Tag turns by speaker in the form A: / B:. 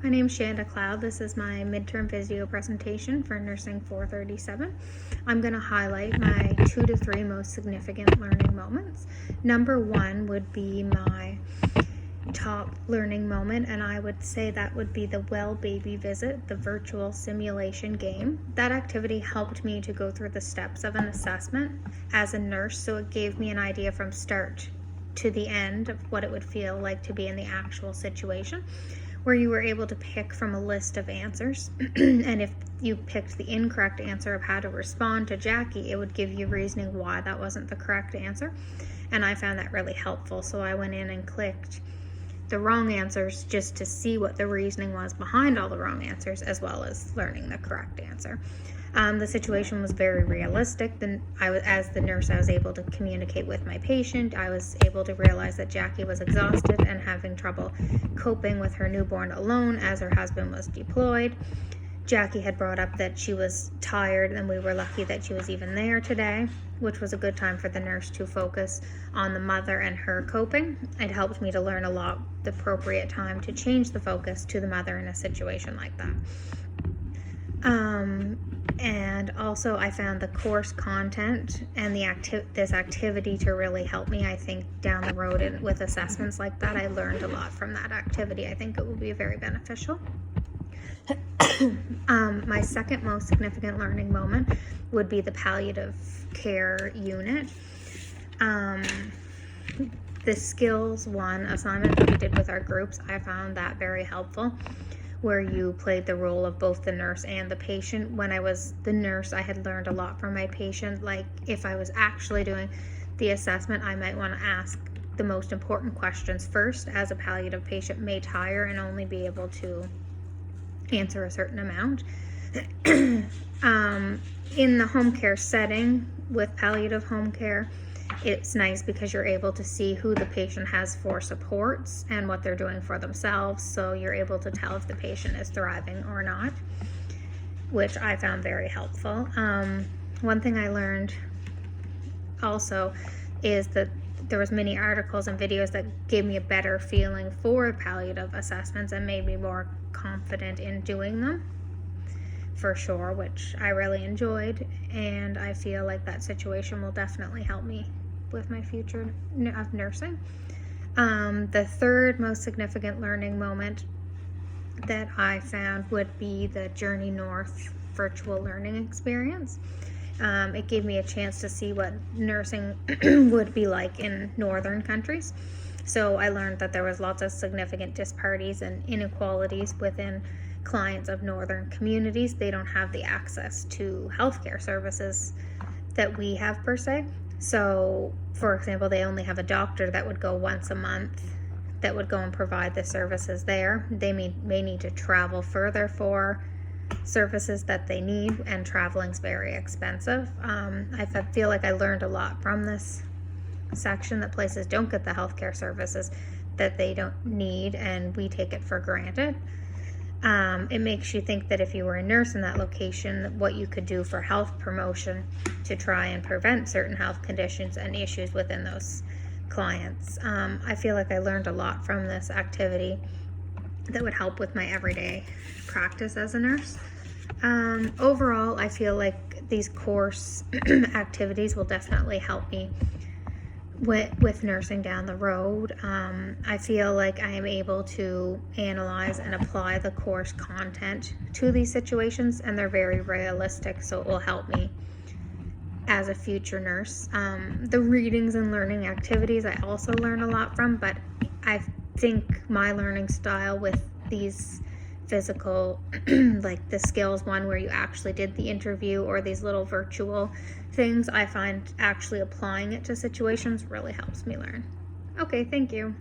A: My name is Shanda Cloud. This is my midterm video presentation for Nursing 437. I'm going to highlight my 2 to 3 most significant learning moments. Number 1 would be my top learning moment, and I would say that would be the Well Baby Visit, the virtual simulation game. That activity helped me to go through the steps of an assessment as a nurse, so it gave me an idea from start to the end of what it would feel like to be in the actual situation, where you were able to pick from a list of answers. And if you picked the incorrect answer of how to respond to Jackie, it would give you reasoning why that wasn't the correct answer. And I found that really helpful. So I went in and clicked the wrong answers just to see what the reasoning was behind all the wrong answers, as well as learning the correct answer. The situation was very realistic. As the nurse, I was able to communicate with my patient. I was able to realize that Jackie was exhausted and having trouble coping with her newborn alone as her husband was deployed. Jackie had brought up that she was tired, and we were lucky that she was even there today, which was a good time for the nurse to focus on the mother and her coping. It helped me to learn a lot the appropriate time to change the focus to the mother in a situation like that. And also I found the course content and this activity to really help me, I think, down the road with assessments like that. I learned a lot from that activity. I think it will be very beneficial. My second most significant learning moment would be the palliative care unit. The skills 1 assignment that we did with our groups, I found that very helpful, where you played the role of both the nurse and the patient. When I was the nurse, I had learned a lot from my patient. Like, if I was actually doing the assessment, I might want to ask the most important questions first, as a palliative patient may tire and only be able to answer a certain amount. In the home care setting with palliative home care, it's nice because you're able to see who the patient has for supports and what they're doing for themselves, so you're able to tell if the patient is thriving or not, which I found very helpful. One thing I learned also is that there was many articles and videos that gave me a better feeling for palliative assessments and made me more confident in doing them, for sure, which I really enjoyed, and I feel like that situation will definitely help me with my future of nursing. The third most significant learning moment that I found would be the Journey North virtual learning experience. It gave me a chance to see what nursing would be like in northern countries. So I learned that there was lots of significant disparities and inequalities within clients of northern communities. They don't have the access to healthcare services that we have per se. So, for example, they only have a doctor that would go once a month that would go and provide the services there. They may need to travel further for services that they need, and traveling's very expensive. I feel like I learned a lot from this section, that places don't get the healthcare services that they don't need, and we take it for granted. It makes you think that if you were a nurse in that location, what you could do for health promotion to try and prevent certain health conditions and issues within those clients. I feel like I learned a lot from this activity that would help with my everyday practice as a nurse. Overall, I feel like these course activities will definitely help me with nursing down the road. I feel like I am able to analyze and apply the course content to these situations, and they're very realistic, so it will help me as a future nurse. The readings and learning activities I also learn a lot from, but I think my learning style with these physical, like the skills 1 where you actually did the interview, or these little virtual things, I find actually applying it to situations really helps me learn. Okay, thank you.